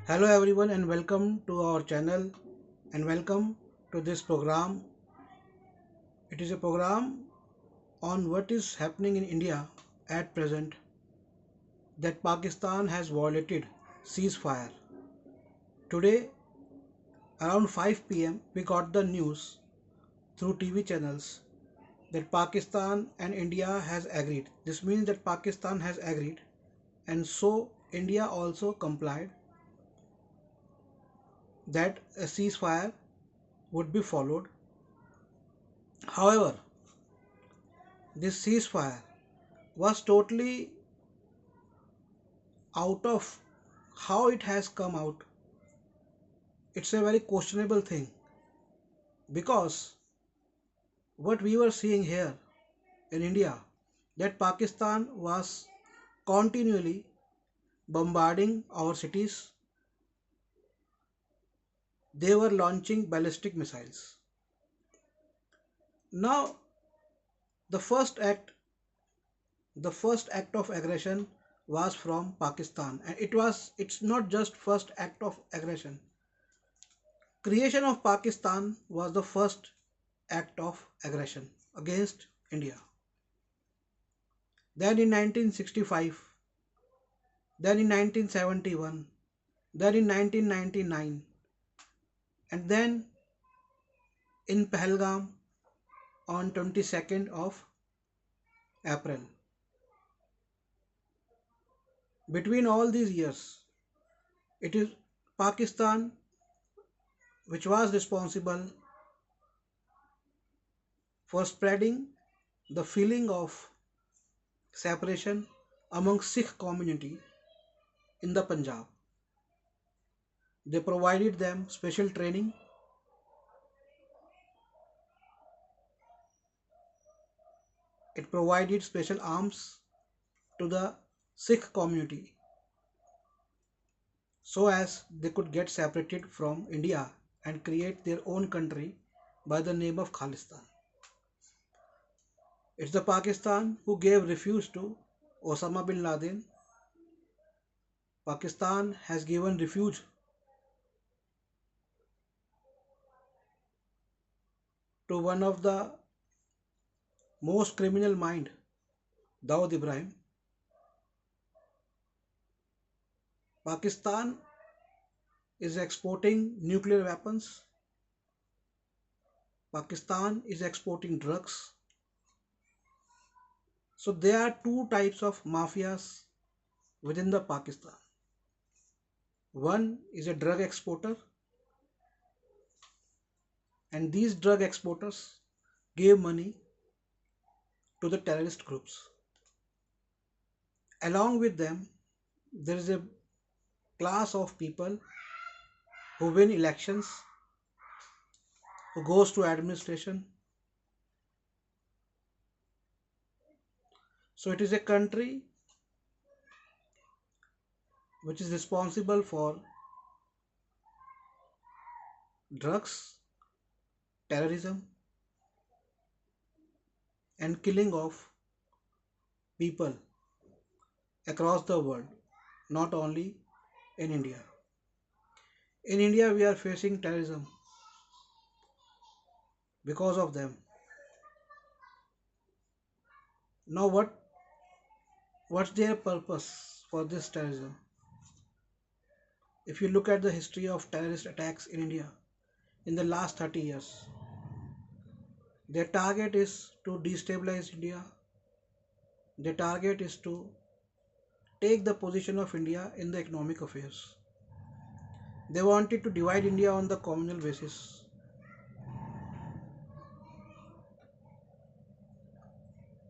Hello everyone and welcome to our channel and welcome to this program. It is a program on what is happening in India at present, that Pakistan has violated ceasefire. Today around 5 p.m. we got the news through TV channels that Pakistan and India has agreed. This means that Pakistan has agreed and so India also complied that a ceasefire would be followed. However, this ceasefire was totally out of how it has come out. It's a very questionable thing because what we were seeing here in India, that Pakistan was continually bombarding our cities. They were launching ballistic missiles. Now the first act the first act of aggression was from Pakistan, and it's not just first act of aggression. Creation of Pakistan was the first act of aggression against India. Then in 1965, then in 1971, then in 1999, and then in Pahalgam on 22nd of April. Between all these years, it is Pakistan which was responsible for spreading the feeling of separation among Sikh community in the Punjab. They provided them special training. It provided special arms to the Sikh community so as they could get separated from India and create their own country by the name of Khalistan. It's the Pakistan who gave refuge to Osama bin Laden. Pakistan has given refuge to one of the most criminal mind, Dawood Ibrahim. Pakistan is exporting nuclear weapons. Pakistan is exporting drugs. So there are two types of mafias within the Pakistan. One is a drug exporter, and these drug exporters gave money to the terrorist groups. Along with them, there is a class of people who win elections, who goes to administration. So it is a country which is responsible for drugs, terrorism, and killing of people across the world, not only in India. In India, we are facing terrorism because of them. Now, what's their purpose for this terrorism? If you look at the history of terrorist attacks in India in the last 30 years, their target is to destabilize India. Their target is to take the position of India in the economic affairs. They wanted to divide India on the communal basis.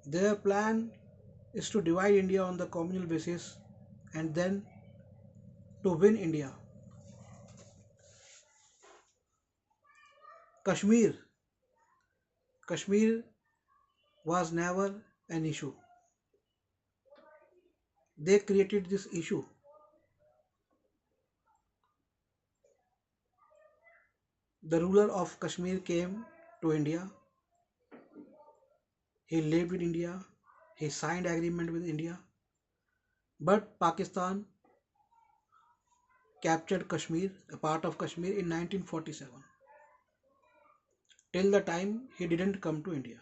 Their plan is to divide India on the communal basis and then to win India. Kashmir. Kashmir was never an issue. They created this issue. The ruler of Kashmir came to India. He lived in India. He signed agreement with India. But Pakistan captured Kashmir, a part of Kashmir, in 1947, till the time he didn't come to India,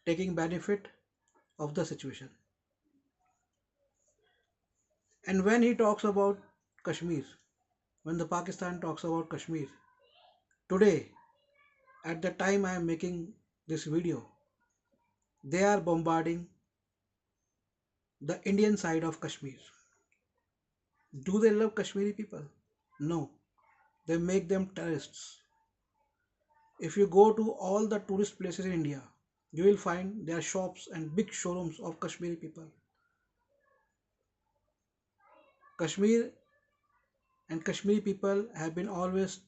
taking benefit of the situation. And when he talks about Kashmir, when the Pakistan talks about Kashmir, today, at the time I am making this video, they are bombarding the Indian side of Kashmir. Do they love Kashmiri people? No, they make them terrorists. If you go to all the tourist places in India, you will find there are shops and big showrooms of Kashmiri people. Kashmir and Kashmiri people have been always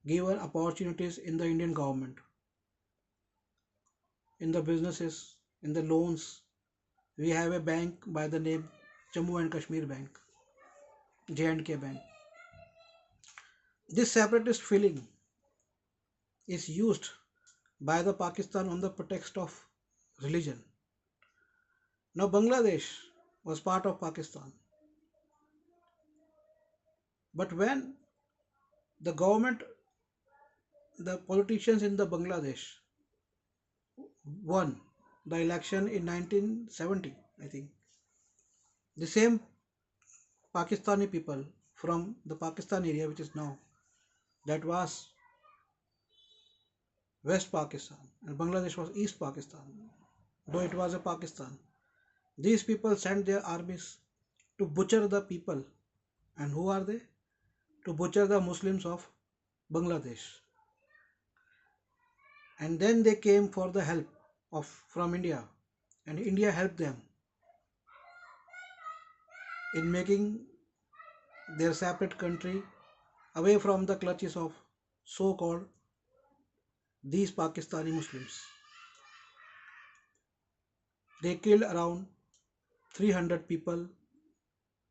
given opportunities in the Indian government, in the businesses, in the loans. We have a bank by the name Jammu and Kashmir Bank, J&K Bank. This separatist feeling is used by the Pakistan on the pretext of religion. Now Bangladesh was part of Pakistan, but when the government, the politicians in the Bangladesh won the election in 1970, I think, the same Pakistani people from the Pakistan area, which is now, that was West Pakistan, and Bangladesh was East Pakistan, though it was a Pakistan. These people sent their armies to butcher the people. And who are they? To butcher the Muslims of Bangladesh. And then they came for the help of from India, and India helped them in making their separate country away from the clutches of so-called these Pakistani Muslims. They killed around 300 people,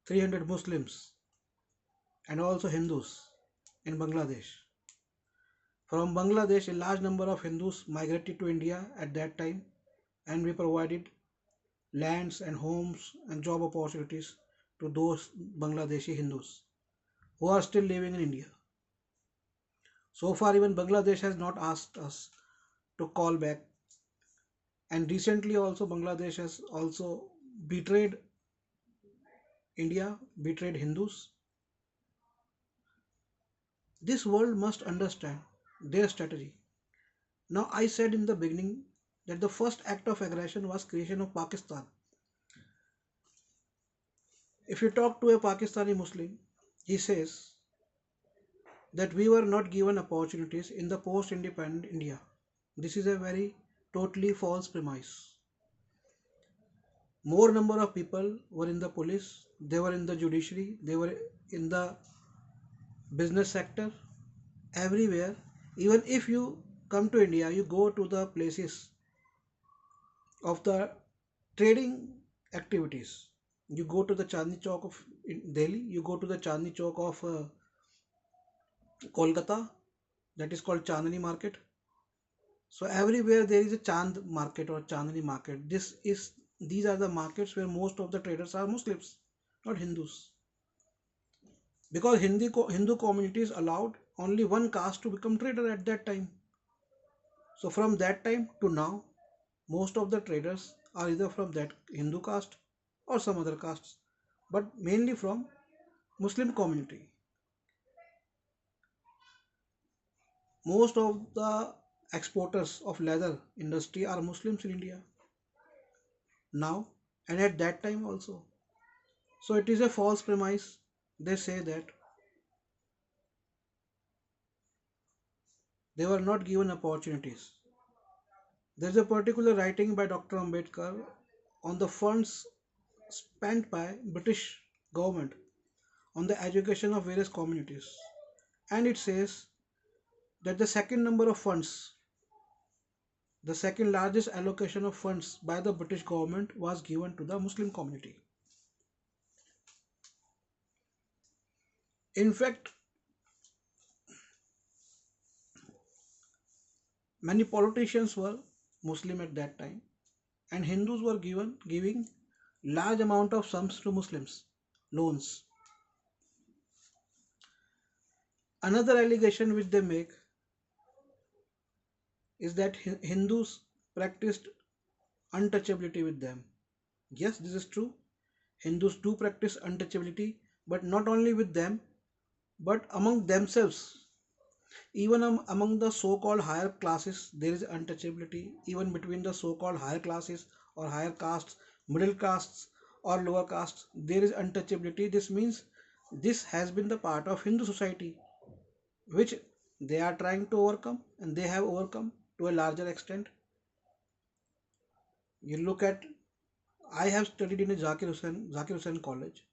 300 Muslims, and also Hindus in Bangladesh. From Bangladesh, a large number of Hindus migrated to India at that time, and we provided lands and homes and job opportunities to those Bangladeshi Hindus who are still living in India. So far, even Bangladesh has not asked us to call back, and recently also Bangladesh has also betrayed India, betrayed Hindus. This world must understand their strategy. Now, I said in the beginning that the first act of aggression was creation of Pakistan. If you talk to a Pakistani Muslim, he says that we were not given opportunities in the post-independent India. This is a very totally false premise. More number of people were in the police, they were in the judiciary, they were in the business sector, everywhere. Even if you come to India, you go to the places of the trading activities. You go to the Chandni Chowk of Delhi, you go to the Chandni Chowk of Kolkata, that is called Chandni Market. So everywhere there is a Chand market or Chandni market. These are the markets where most of the traders are Muslims, not Hindus. Because Hindu communities allowed only one caste to become trader at that time. So from that time to now, most of the traders are either from that Hindu caste or some other castes, but mainly from Muslim community. Most of the exporters of leather industry are Muslims in India now and at that time also. So it is a false premise. They say that they were not given opportunities. There is a particular writing by Dr. Ambedkar on the funds spent by British government on the education of various communities, and it says that the second largest allocation of funds by the British government was given to the Muslim community. In fact, many politicians were Muslim at that time, and Hindus were giving large amount of sums to Muslims, loans. Another allegation which they make is that Hindus practiced untouchability with them. Yes, this is true. Hindus do practice untouchability, but not only with them, but among themselves. Even among the so-called higher classes, there is untouchability. Even between the so-called higher classes or higher castes, middle castes or lower castes, there is untouchability. This means this has been the part of Hindu society, which they are trying to overcome, and they have overcome to a larger extent. You look at, I have studied in a Zakir Hussain college,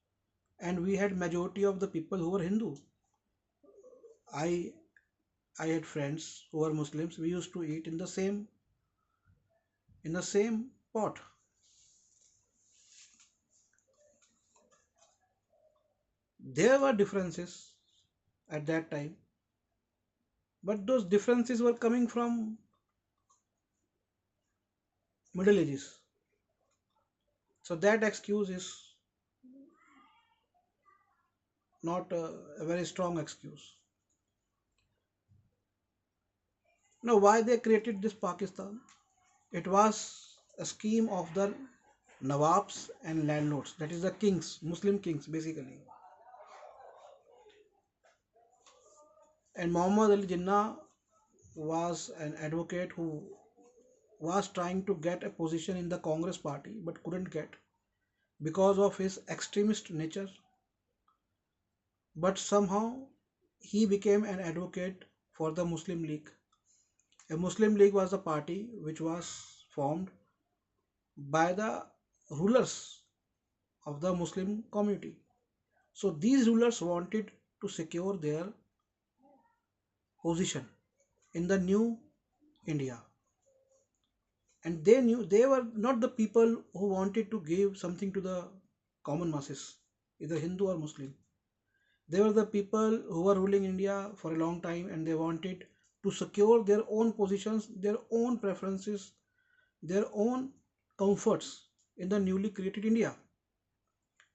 and we had majority of the people who were Hindu. I I had friends who were Muslims. We used to eat in the same pot. There were differences at that time, but those differences were coming from Middle Ages. So that excuse is not a very strong excuse. Now, why they created this Pakistan? It was a scheme of the Nawabs and landlords, that is the kings, Muslim kings basically. And Muhammad Ali Jinnah was an advocate who was trying to get a position in the Congress party but couldn't get because of his extremist nature. But somehow he became an advocate for the Muslim League. A Muslim League was a party which was formed by the rulers of the Muslim community. So these rulers wanted to secure their position in the new India. And they knew they were not the people who wanted to give something to the common masses, either Hindu or Muslim. They were the people who were ruling India for a long time, and they wanted to secure their own positions, their own preferences, their own comforts in the newly created India,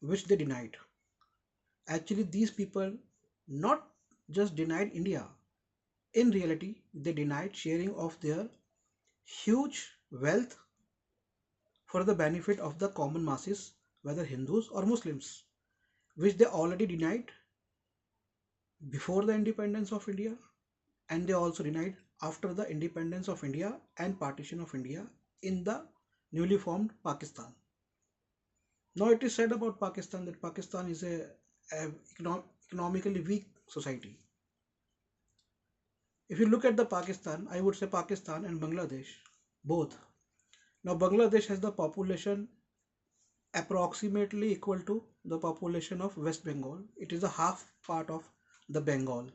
which they denied. Actually, these people not just denied India, in reality, they denied sharing of their huge wealth for the benefit of the common masses, whether Hindus or Muslims, which they already denied before the independence of India, and they also denied after the independence of India and partition of India in the newly formed Pakistan. Now it is said about Pakistan that Pakistan is a economically weak society. If you look at the Pakistan, I would say Pakistan and Bangladesh, both. Now Bangladesh has the population approximately equal to the population of West Bengal. It is a half part of the Bengal.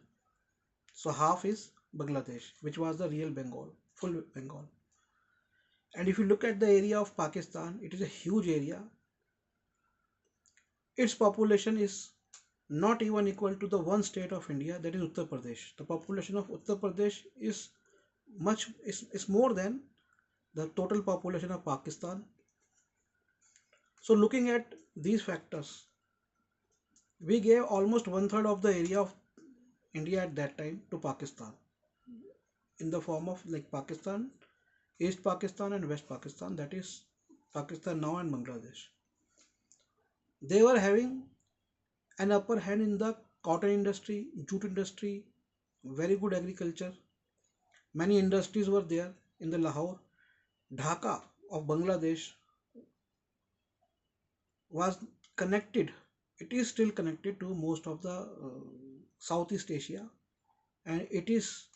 So half is Bangladesh, which was the real Bengal, full Bengal. And if you look at the area of Pakistan, it is a huge area. Its population is not even equal to the one state of India, that is Uttar Pradesh. The population of Uttar Pradesh is more than the total population of Pakistan. So looking at these factors, we gave almost one third of the area of India at that time to Pakistan in the form of like Pakistan, East Pakistan and West Pakistan, that is Pakistan now and Bangladesh. They were having an upper hand in the cotton industry, jute industry, very good agriculture. Many industries were there in the Lahore. Dhaka of Bangladesh was connected, it is still connected to most of the Southeast Asia, and it is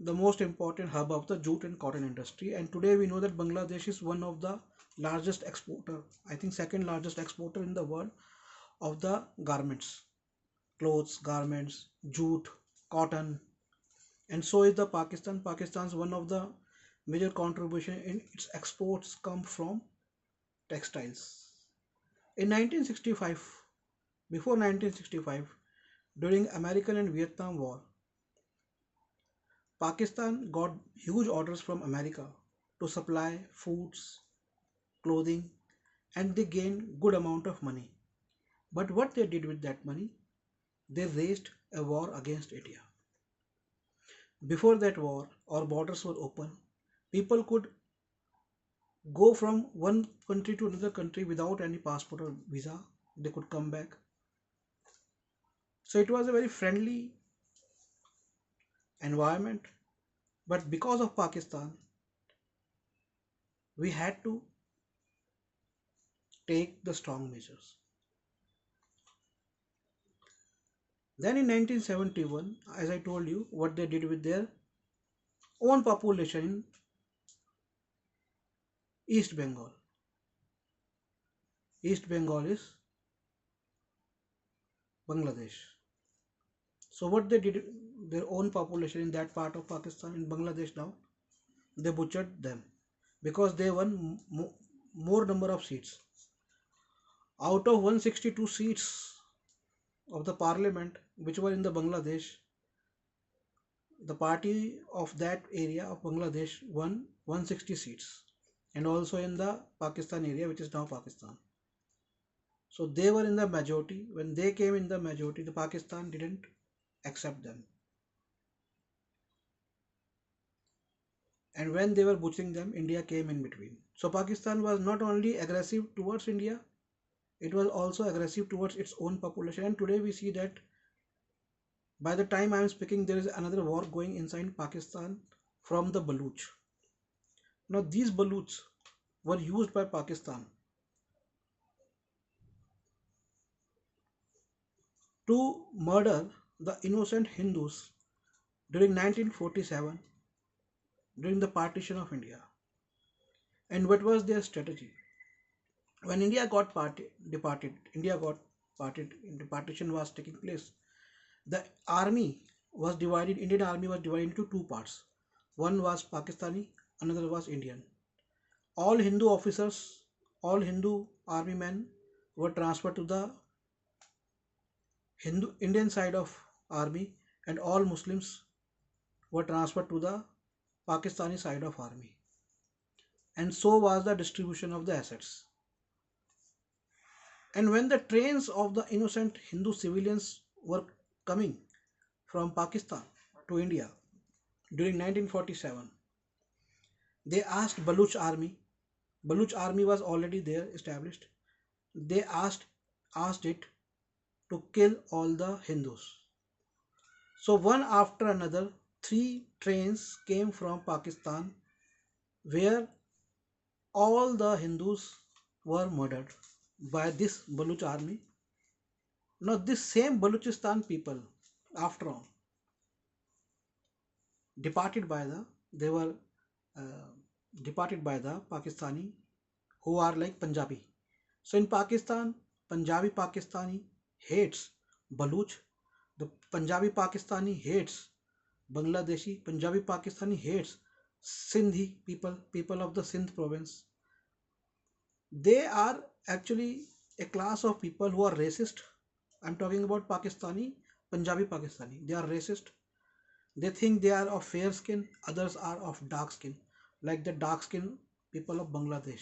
the most important hub of the jute and cotton industry. And today we know that Bangladesh is one of the largest exporter, I think second largest exporter in the world of the garments, clothes, garments, jute, cotton. And so is the Pakistan. Pakistan's one of the major contribution in its exports come from textiles. In 1965, before 1965, during American and Vietnam War, Pakistan got huge orders from America to supply foods, clothing, and they gained good amount of money. But what they did with that money? they waged a war against India. Before that war, our borders were open. People could go from one country to another country without any passport or visa. They could come back. So it was a very friendly environment. But because of Pakistan, we had to take the strong measures. Then in 1971, as I told you, what they did with their own population in East Bengal. East Bengal is Bangladesh. So what they did, their own population in that part of Pakistan, in Bangladesh now, they butchered them because they won more number of seats. Out of 162 seats of the parliament which were in the Bangladesh, the party of that area of Bangladesh won 160 seats, and also in the Pakistan area, which is now Pakistan. So they were in the majority. When they came in the majority, the Pakistan didn't accept them. And when they were butchering them, India came in between. So Pakistan was not only aggressive towards India, it was also aggressive towards its own population. And today we see that by the time I am speaking, there is another war going inside Pakistan from the Baluch. Now these Baluchs were used by Pakistan to murder the innocent Hindus during 1947, during the partition of India. And what was their strategy? When India got departed, India got parted, the partition was taking place. The army was divided, Indian army was divided into two parts. One was Pakistani, another was Indian. All Hindu officers, all Hindu army men were transferred to the Hindu Indian side of army, and all Muslims were transferred to the Pakistani side of army. And so was the distribution of the assets. And when the trains of the innocent Hindu civilians were coming from Pakistan to India during 1947, they asked Baluch army was already there established. They asked it to kill all the Hindus. So one after another, three trains came from Pakistan where all the Hindus were murdered by this Baluch army. Now this same Baluchistan people, after all, departed by the they were uh, departed by the Pakistani who are like Punjabi. So in Pakistan, Punjabi Pakistani hates Baluch. The Punjabi Pakistani hates Bangladeshi. Punjabi Pakistani hates Sindhi people, people of the Sindh province. They are actually a class of people who are racist. I'm talking about Pakistani, Punjabi Pakistani. They are racist. They think they are of fair skin, others are of dark skin, like the dark skin people of Bangladesh.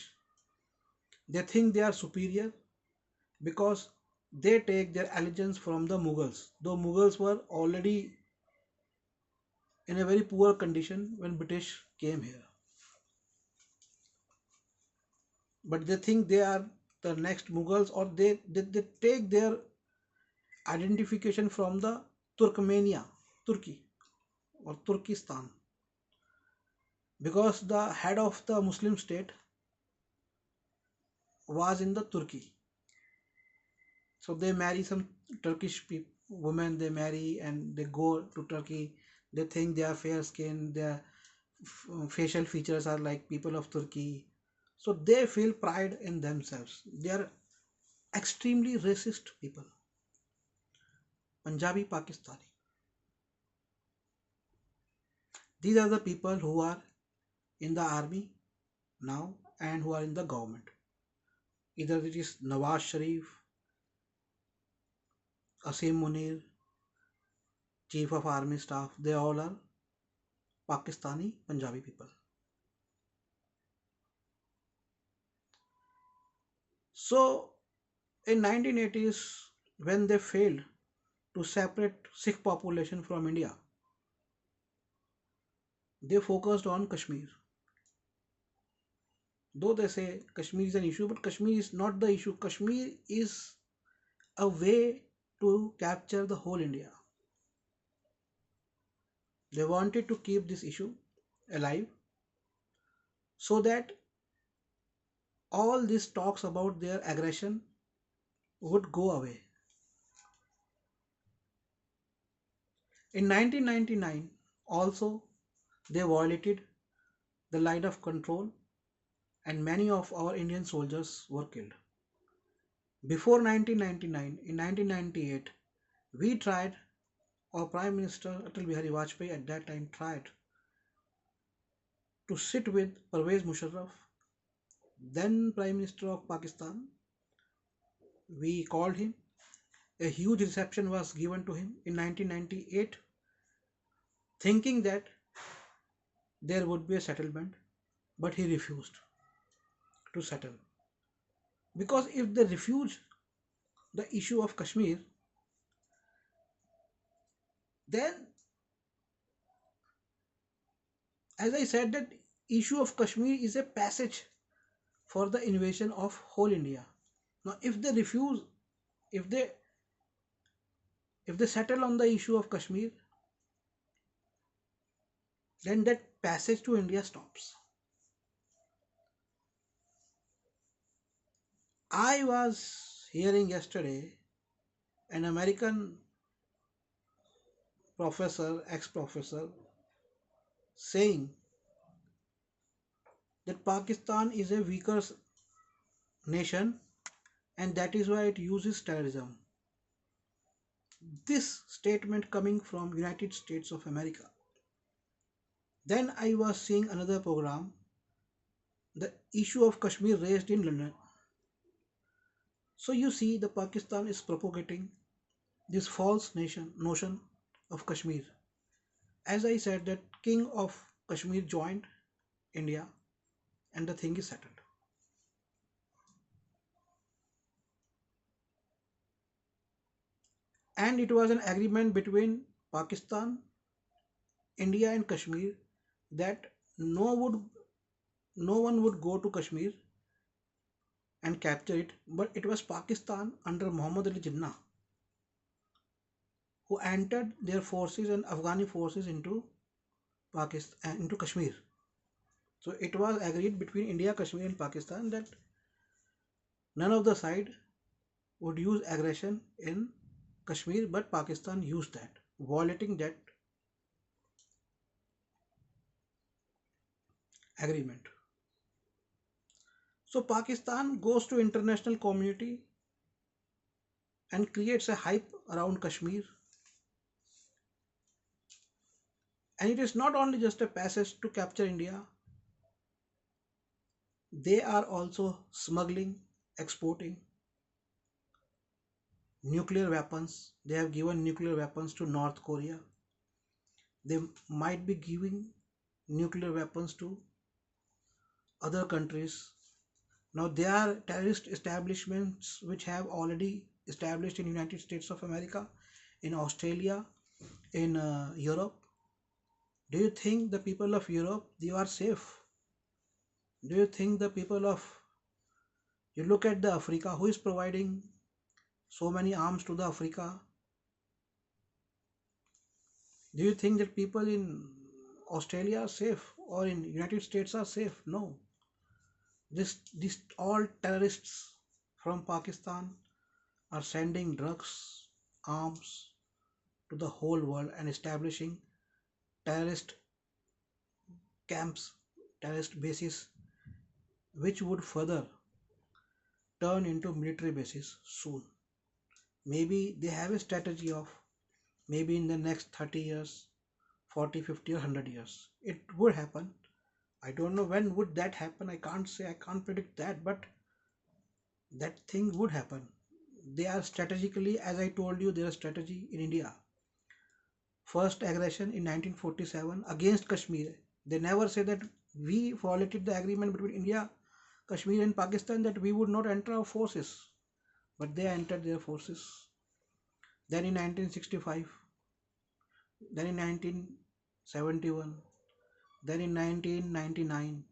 They think they are superior because they take their allegiance from the Mughals, though Mughals were already in a very poor condition when British came here. But they think they are the next Mughals, or they take their identification from the Turkmenia, Turkey or Turkestan, because the head of the Muslim state was in the Turkey. So they marry some Turkish women, they marry and they go to Turkey. They think they are fair skin, their facial features are like people of Turkey. So they feel pride in themselves. They are extremely racist people. Punjabi Pakistani. These are the people who are in the army now and who are in the government. Either it is Nawaz Sharif, Asim Munir, Chief of Army Staff, they all are Pakistani Punjabi people. So in 1980s, when they failed to separate Sikh population from India. They focused on Kashmir. Though they say Kashmir is an issue, but Kashmir is not the issue. Kashmir is a way to capture the whole India. They wanted to keep this issue alive so that all these talks about their aggression would go away. In 1999, also, they violated the line of control and many of our Indian soldiers were killed. Before 1999, in 1998, we tried, our Prime Minister Atal Bihari Vajpayee at that time tried to sit with Pervez Musharraf, then Prime Minister of Pakistan. We called him. A huge reception was given to him in 1998, thinking that there would be a settlement, but he refused to settle. Because if they refuse the issue of Kashmir, then, as I said, that issue of Kashmir is a passage for the invasion of whole India. Now, if they if they settle on the issue of Kashmir, then that passage to India stops. I was hearing yesterday an American professor, ex-professor, saying that Pakistan is a weaker nation and that is why it uses terrorism. This statement coming from United States of America. Then I was seeing another program, the issue of Kashmir raised in London. So you see, the Pakistan is propagating this false notion of Kashmir. As I said, that king of Kashmir joined India and the thing is settled. And it was an agreement between Pakistan, India and Kashmir that no one would go to Kashmir and capture it, but it was Pakistan under Muhammad Ali Jinnah who entered their forces and Afghani forces into Pakistan, into Kashmir. So it was agreed between India, Kashmir and Pakistan that none of the side would use aggression in Kashmir, but Pakistan used that, violating that agreement. So Pakistan goes to international community and creates a hype around Kashmir. And it is not only just a passage to capture India, they are also smuggling, exporting nuclear weapons. They have given nuclear weapons to North Korea. They might be giving nuclear weapons to other countries. Now there are terrorist establishments which have already established in United States of America, in Australia, in Europe. Do you think the people of Europe, they are safe? Do you think the people of, you look at the Africa, who is providing so many arms to the Africa? Do you think that people in Australia are safe or in United States are safe? No. This all terrorists from Pakistan are sending drugs, arms to the whole world and establishing terrorist camps, terrorist bases, which would further turn into military bases soon. Maybe they have a strategy of maybe in the next 30 years, 40, 50 or 100 years. It would happen. I don't know when would that happen. I can't say, I can't predict that, but that thing would happen. They are strategically, as I told you, their strategy in India. First aggression in 1947 against Kashmir. They never say that we violated the agreement between India, Kashmir and Pakistan that we would not enter our forces. But they entered their forces. then in 1965, then in 1971, then in 1999.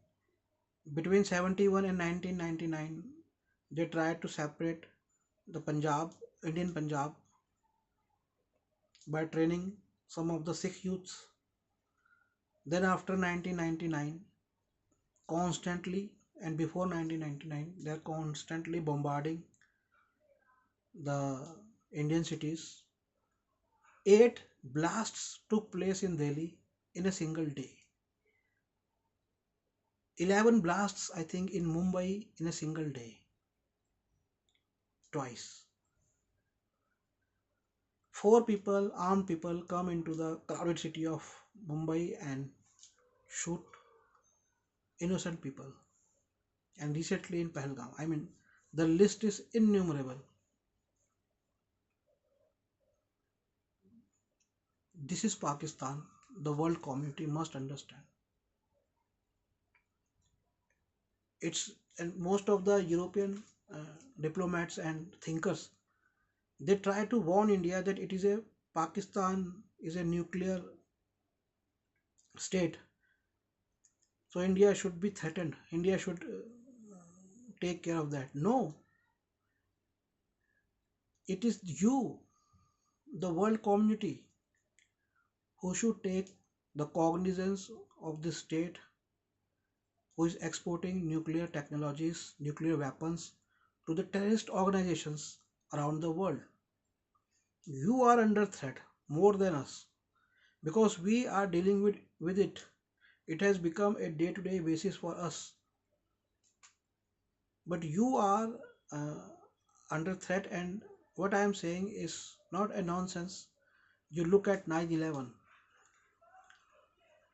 Between 71 and 1999, they tried to separate the Punjab, Indian Punjab, by training some of the Sikh youths. Then after 1999, constantly, and before 1999, they are constantly bombarding the Indian cities. 8 blasts took place in Delhi in a single day. 11 blasts, I think, in Mumbai in a single day, twice. Four people, armed people, come into the crowded city of Mumbai and shoot innocent people. And recently in Pahalgam, I mean, the list is innumerable. This is Pakistan. The world community must understand. It's and most of the European uh, diplomats and thinkers, they try to warn India that it is a Pakistan is a nuclear state, so India should be threatened. India should take care of that. No, it is you, the world community, who should take the cognizance of this state who is exporting nuclear technologies, nuclear weapons to the terrorist organizations around the world. You are under threat more than us because we are dealing with it. It has become a day to day basis for us. But you are uh, under threat, and what I am saying is not a nonsense. You look at 9/11.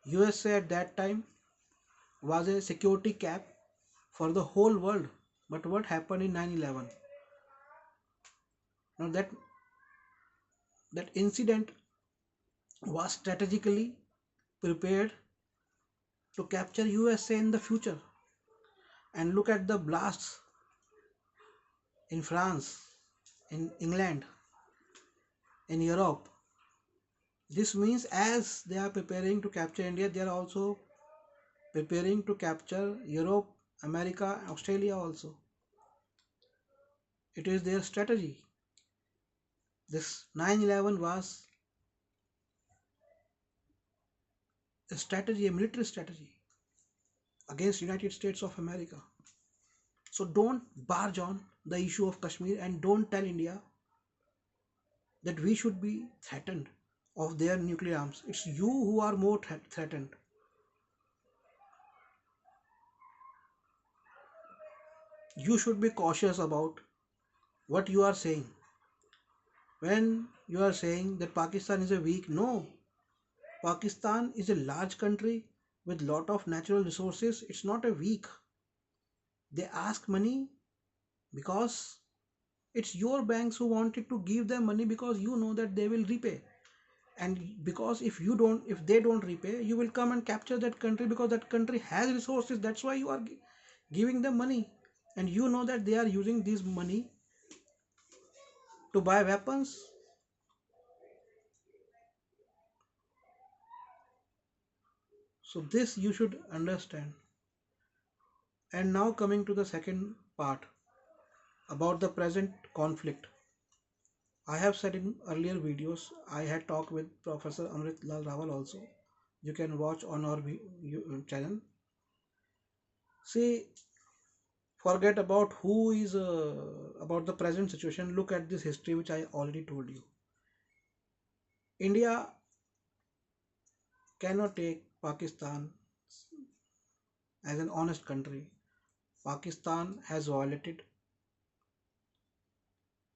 USA at that time was a security cap for the whole world. But what happened in 9/11? Now that incident was strategically prepared to capture USA in the future. And look at the blasts in France, in England, in Europe. This means as they are preparing to capture India, they are also preparing to capture Europe, America, Australia also. It is their strategy. This 9/11 was a strategy, a military strategy against United States of America. So don't barge on the issue of Kashmir and don't tell India that we should be threatened of their nuclear arms. It's you who are more threatened. You should be cautious about what you are saying. When you are saying that Pakistan is a weak, no. Pakistan is a large country with lot of natural resources. It's not a weak. They ask money because it's your banks who wanted to give them money because you know that they will repay. And because if they don't repay, you will come and capture that country because that country has resources. That's why you are giving them money. And you know that they are using this money to buy weapons. So this you should understand. And now coming to the second part about the present conflict. I have said in earlier videos, I had talked with Professor Amrit Lal Rawal also. You can watch on our channel. See, forget about who is about the present situation. Look at this history which I already told you. India cannot take Pakistan as an honest country. Pakistan has violated.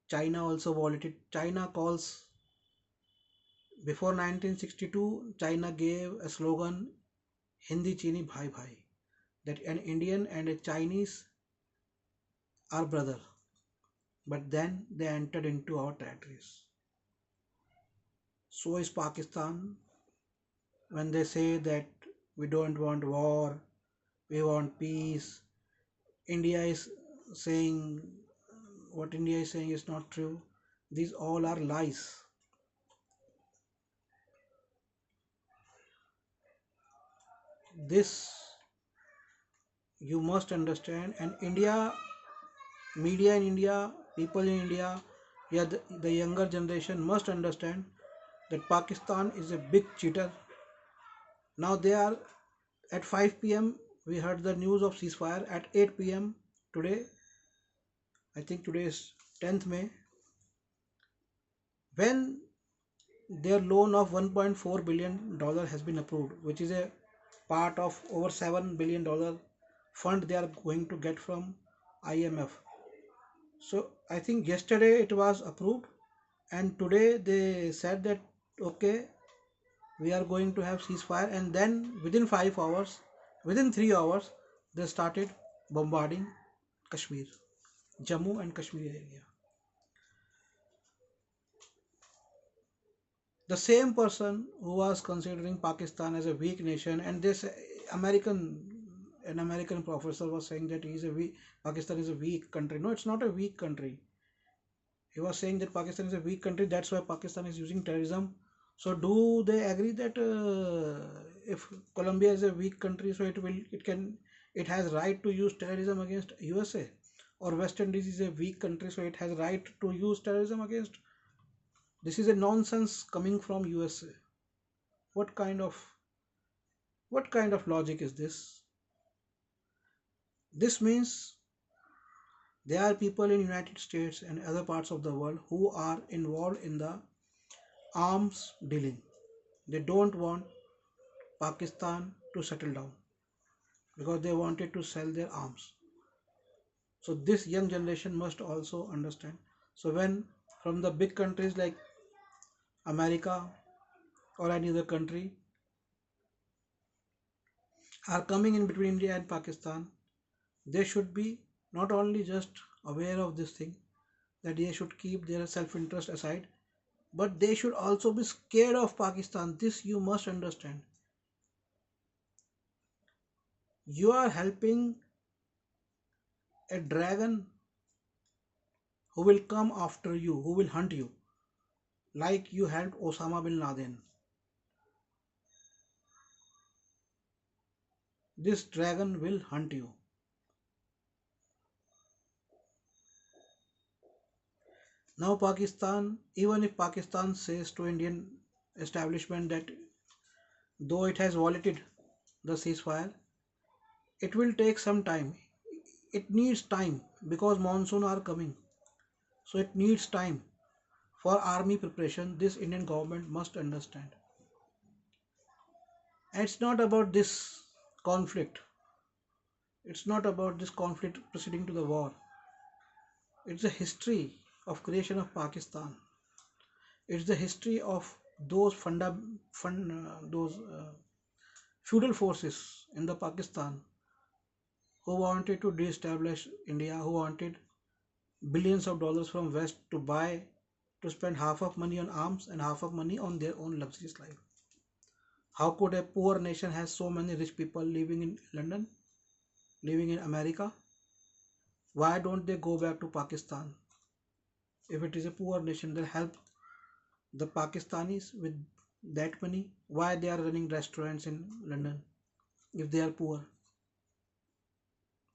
China also violated. China calls before 1962. China gave a slogan Hindi Chini Bhai Bhai, that an Indian and a Chinese are brother. But then they entered into our territories. So is Pakistan when they say that we don't want war, we want peace. India is saying what India is saying is not true. These all are lies. This you must understand. And India, media in India, people in India, yeah, the younger generation must understand that Pakistan is a big cheater. Now they are at 5 p.m. We heard the news of ceasefire at 8 p.m. today. I think today is 10th May. When their loan of $1.4 billion has been approved, which is a part of over $7 billion fund they are going to get from IMF. So I think yesterday it was approved, and today they said that okay, we are going to have ceasefire, and then within 5 hours, within 3 hours, they started bombarding Kashmir, Jammu and Kashmir area. The same person who was considering Pakistan as a weak nation, and this an American professor was saying that Pakistan is a weak country. No, it's not a weak country. He was saying that Pakistan is a weak country. That's why Pakistan is using terrorism. So do they agree that if Colombia is a weak country, so it has right to use terrorism against USA, or West Indies is a weak country, so it has right to use terrorism against. This is a nonsense coming from USA. What kind of what kind of logic is this? This means there are people in United States and other parts of the world who are involved in the arms dealing. They don't want Pakistan to settle down because they wanted to sell their arms. So this young generation must also understand. So when from the big countries like America or any other country are coming in between India and Pakistan, they should be not only just aware of this thing, that they should keep their self-interest aside, but they should also be scared of Pakistan. This you must understand. You are helping a dragon who will come after you, who will hunt you, like you helped Osama bin Laden. This dragon will hunt you. Now Pakistan, even if Pakistan says to Indian establishment that though it has violated the ceasefire, it will take some time. It needs time because monsoon are coming. So it needs time for army preparation. This Indian government must understand. And it's not about this conflict. It's not about this conflict proceeding to the war. It's the history of creation of Pakistan. It's the history of those feudal forces in the Pakistan who wanted to de-establish India, who wanted billions of dollars from West to buy, to spend half of money on arms and half of money on their own luxurious life. How could a poor nation have so many rich people living in London, living in America? Why don't they go back to Pakistan? If it is a poor nation, then help the Pakistanis with that money. Why they are running restaurants in London if they are poor?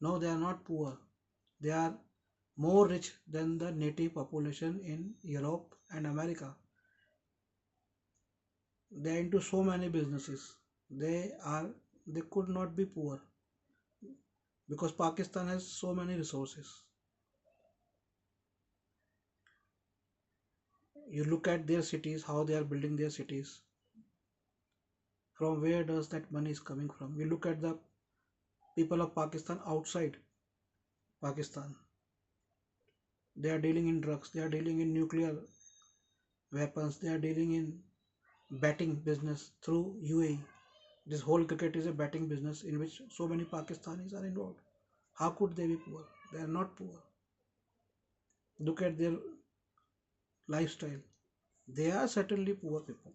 No, they are not poor. They are more rich than the native population in Europe and America. They are into so many businesses. They could not be poor because Pakistan has so many resources. You look at their cities, how they are building their cities. From where does that money is coming from? You look at the people of Pakistan outside Pakistan. They are dealing in drugs, they are dealing in nuclear weapons, they are dealing in betting business through UAE. This whole cricket is a betting business in which so many Pakistanis are involved. How could they be poor? They are not poor. Look at their lifestyle. They are certainly poor people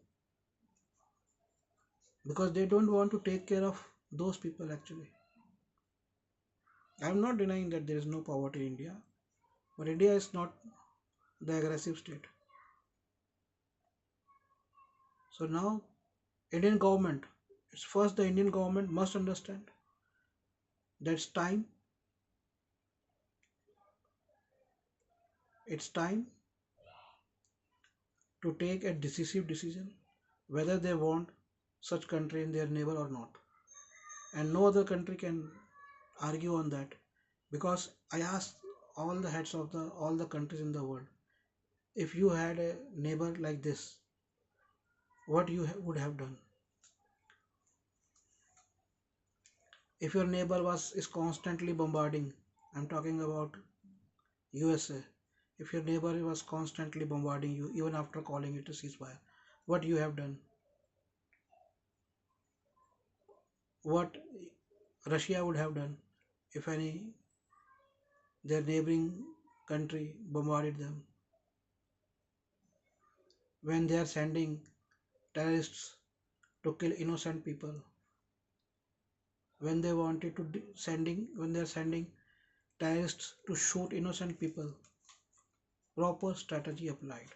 because they don't want to take care of those people actually. I am not denying that there is no poverty in India, but India is not the aggressive state. So now Indian government, it's first the Indian government must understand that it's time to take a decisive decision whether they want such country in their neighbor or not. And no other country can argue on that, because I asked all the heads of the all the countries in the world, if you had a neighbor like this, what you would have done? If your neighbor was is constantly bombarding, I'm talking about USA, if your neighbor was constantly bombarding you even after calling it a ceasefire, what you have done? What Russia would have done if any their neighboring country bombarded them, when they are sending terrorists to kill innocent people, when they wanted to sending when they are sending terrorists to shoot innocent people, proper strategy applied.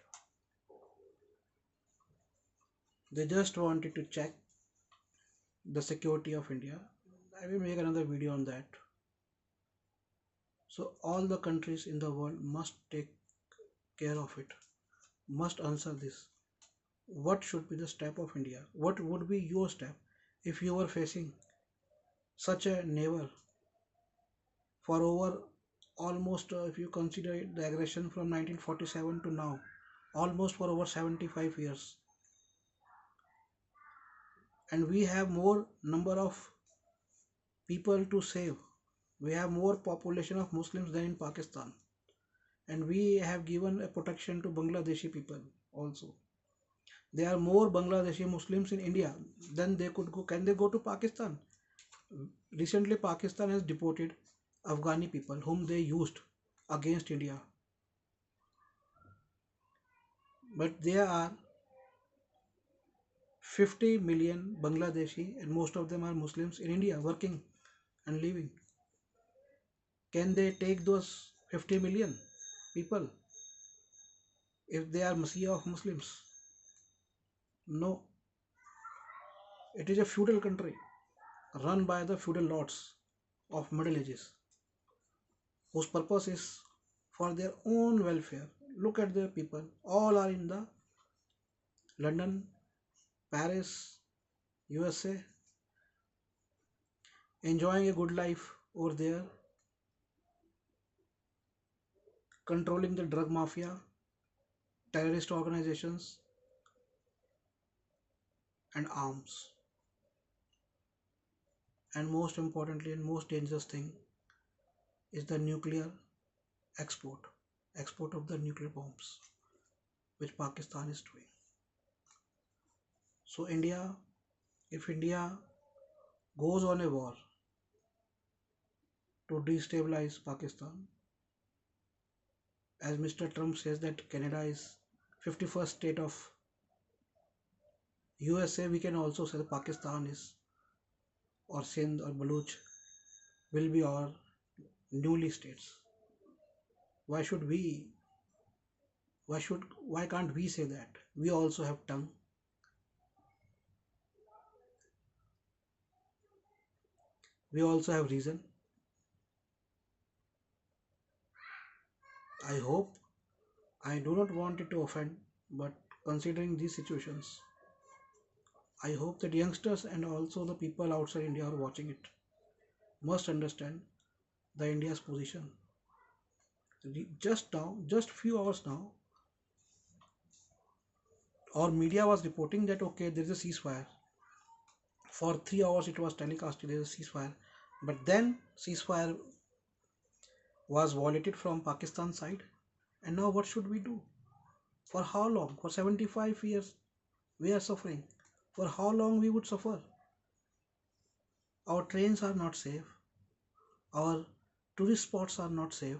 They just wanted to check the security of India. I will make another video on that. So all the countries in the world must take care of it, must answer this. What should be the step of India? What would be your step if you were facing such a neighbor for over almost, if you consider it, the aggression from 1947 to now, almost for over 75 years, and we have more number of people to save. We have more population of Muslims than in Pakistan, and we have given a protection to Bangladeshi people also. There are more Bangladeshi Muslims in India than they could go. Can they go to Pakistan? Recently, Pakistan has deported Afghani people whom they used against India. But there are 50 million Bangladeshi, and most of them are Muslims in India working and living. Can they take those 50 million people if they are Messiah of Muslims? No. It is a feudal country run by the feudal lords of Middle Ages, whose purpose is for their own welfare. Look at the people. All are in the London, Paris, USA, enjoying a good life over there, controlling the drug mafia, terrorist organizations, and arms. And most importantly and most dangerous thing is the nuclear export, export of the nuclear bombs, which Pakistan is doing. So if India goes on a war to destabilize Pakistan, as Mr. Trump says that Canada is 51st state of USA, we can also say that Pakistan is, or Sindh or Baluch will be our newly states. Why should we? Why can't we say that? We also have tongue. We also have reason. I hope, I do not want it to offend, but considering these situations, I hope that youngsters and also the people outside India who are watching it must understand the India's position. Just now, just few hours now, our media was reporting that okay, there is a ceasefire. For 3 hours it was telecasted there is a ceasefire, but then ceasefire was violated from Pakistan side, and now what should we do? For how long? For 75 years we are suffering. For how long we would suffer? Our trains are not safe. Our tourist spots are not safe.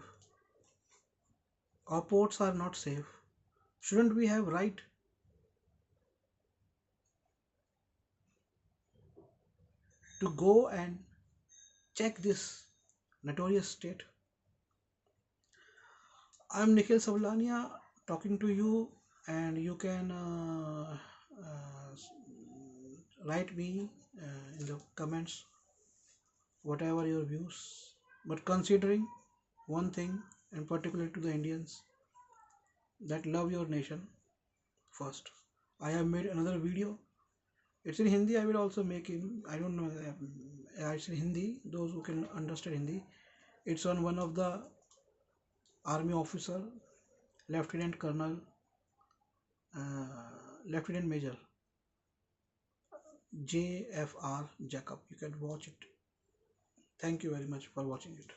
Our ports are not safe. Shouldn't we have right to go and check this notorious state? I'm Nikhil Sablania. talking to you, and you can write me in the comments whatever your views. But considering one thing, and particularly to the Indians that love your nation first, I have made another video. It's in Hindi. I will also make in, I don't know. It's in Hindi. Those who can understand Hindi. It's on one of the army officer, Lieutenant Colonel, Lieutenant Major JFR Jacob. You can watch it. Thank you very much for watching it.